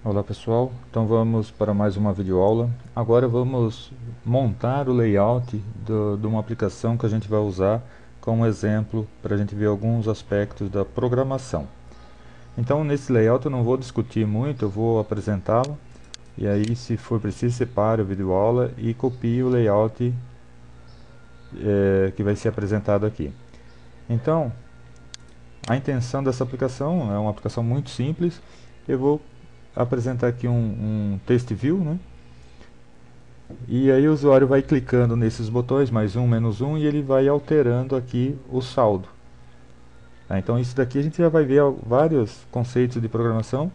Olá pessoal, então vamos para mais uma videoaula. Agora vamos montar o layout de uma aplicação que a gente vai usar como exemplo para a gente ver alguns aspectos da programação. Então nesse layout eu não vou discutir muito, eu vou apresentá-lo e aí se for preciso separe a videoaula e copie o layout que vai ser apresentado aqui. Então a intenção dessa aplicação é uma aplicação muito simples. Eu vou apresentar aqui um text view, né? E aí o usuário vai clicando nesses botões, mais um, menos um, e ele vai alterando aqui o saldo. Tá? Então isso daqui a gente já vai ver vários conceitos de programação.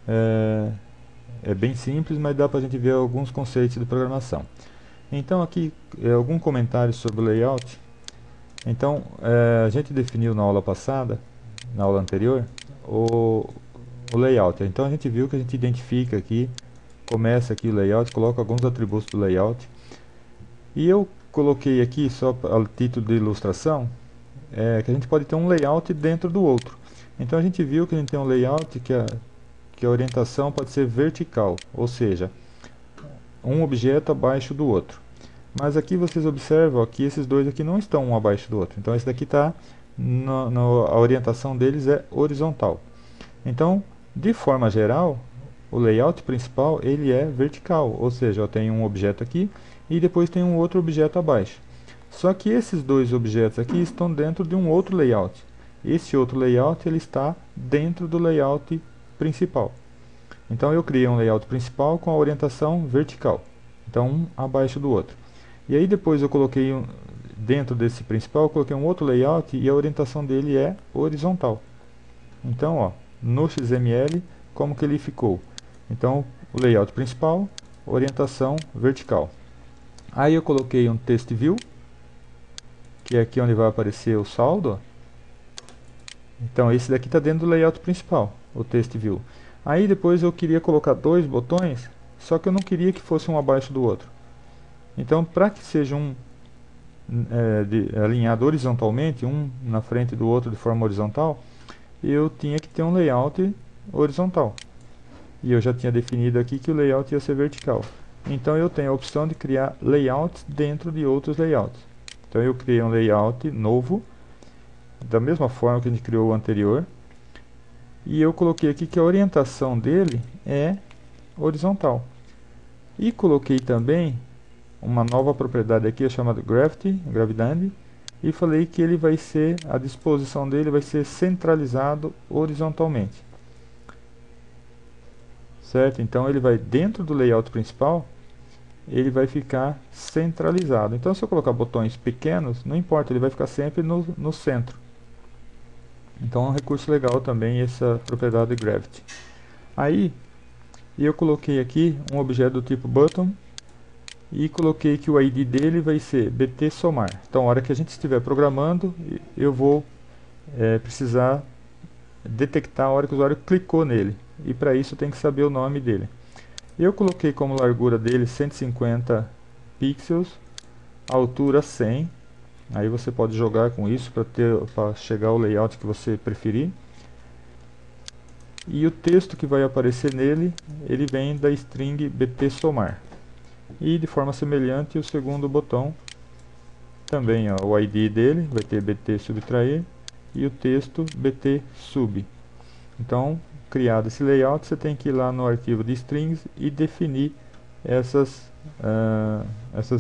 É, é bem simples, mas dá para a gente ver alguns conceitos de programação. Então aqui algum comentário sobre o layout. Então a gente definiu na aula passada, na aula anterior, o layout. Então a gente viu que a gente identifica aqui, começa aqui o layout, coloca alguns atributos do layout. E eu coloquei aqui, só a título de ilustração, que a gente pode ter um layout dentro do outro. Então a gente viu que a gente tem um layout que a orientação pode ser vertical, ou seja, um objeto abaixo do outro. Mas aqui vocês observam que esses dois aqui não estão um abaixo do outro. Então esse daqui está, a orientação deles é horizontal. Então, de forma geral, o layout principal ele é vertical, ou seja, eu tenho um objeto aqui e depois tem um outro objeto abaixo. Só que esses dois objetos aqui estão dentro de um outro layout. Esse outro layout ele está dentro do layout principal. Então eu criei um layout principal com a orientação vertical. Então um abaixo do outro. E aí depois eu coloquei dentro desse principal, eu coloquei um outro layout e a orientação dele é horizontal. Então, ó, no XML, como que ele ficou? Então, o layout principal, orientação vertical. Aí eu coloquei um text view, que é aqui onde vai aparecer o saldo. Ó. Então, esse daqui está dentro do layout principal, o text view. Aí depois eu queria colocar dois botões, só que eu não queria que fosse um abaixo do outro. Então, para que seja alinhado horizontalmente, um na frente do outro de forma horizontal, eu tinha que ter um layout horizontal. E eu já tinha definido aqui que o layout ia ser vertical. Então eu tenho a opção de criar layouts dentro de outros layouts. Então eu criei um layout novo, da mesma forma que a gente criou o anterior. E eu coloquei aqui que a orientação dele é horizontal. E coloquei também uma nova propriedade aqui chamada Gravity, gravidade. E falei que ele vai ser, a disposição dele vai ser centralizado horizontalmente. Certo? Então ele vai dentro do layout principal, ele vai ficar centralizado. Então se eu colocar botões pequenos, não importa, ele vai ficar sempre no centro. Então é um recurso legal também essa propriedade Gravity. Aí eu coloquei aqui um objeto do tipo button e coloquei que o ID dele vai ser bt somar. Então, a hora que a gente estiver programando, eu vou precisar detectar a hora que o usuário clicou nele. E para isso tem que saber o nome dele. Eu coloquei como largura dele 150 pixels, altura 100. Aí você pode jogar com isso para chegar ao layout que você preferir. E o texto que vai aparecer nele, ele vem da string bt somar. E de forma semelhante o segundo botão também, ó, o ID dele vai ter bt subtrair e o texto bt sub. Então, criado esse layout, você tem que ir lá no arquivo de strings e definir essas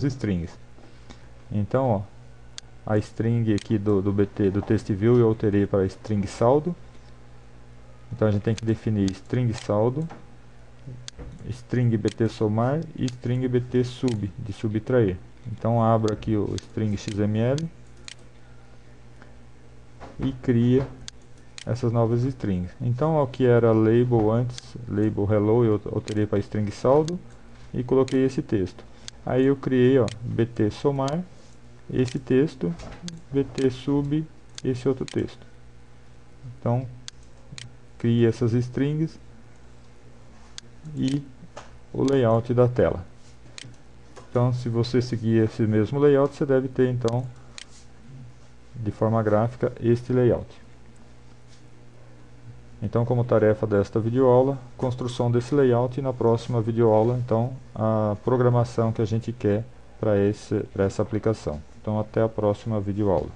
strings. Então, ó, a string aqui do bt do text view eu alterei para string saldo. Então a gente tem que definir string saldo, string bt somar e string bt sub, de subtrair. Então abro aqui o string XML e cria essas novas strings. Então o que era label antes, label hello, eu alterei para string saldo e coloquei esse texto. Aí eu criei, ó, bt somar, esse texto, bt sub, esse outro texto. Então criei essas strings e o layout da tela. Então, se você seguir esse mesmo layout, você deve ter, então, de forma gráfica, este layout. Então, como tarefa desta videoaula, construção desse layout e na próxima videoaula, então, a programação que a gente quer para essa aplicação. Então, até a próxima videoaula.